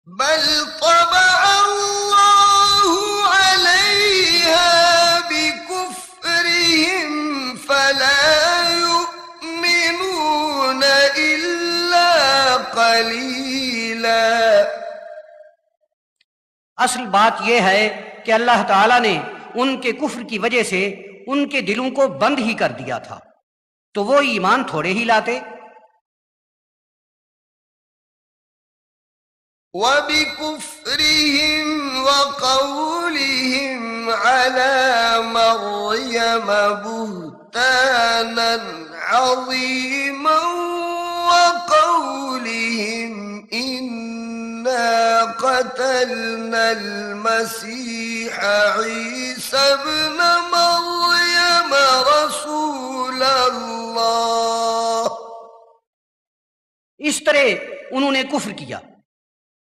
बल तबअ अल्लाहु अलैहा बिकुफ्रिहिम फला युमिनून इल्ला कलीला। असल बात यह है कि अल्लाह ताला ने उनके कुफ्र की वजह से उनके दिलों को बंद ही कर दिया था, तो वो ईमान थोड़े ही लाते। वबिकुफ्रिहिम वक़ौलिहिम अला मर्यम बुहतानन अज़ीमन वक़ौलिहिम इन्ना क़तलनल मसीह ईसा इब्न मर्यम रसूलल्लाह। इस तरह उन्होंने कुफ्र किया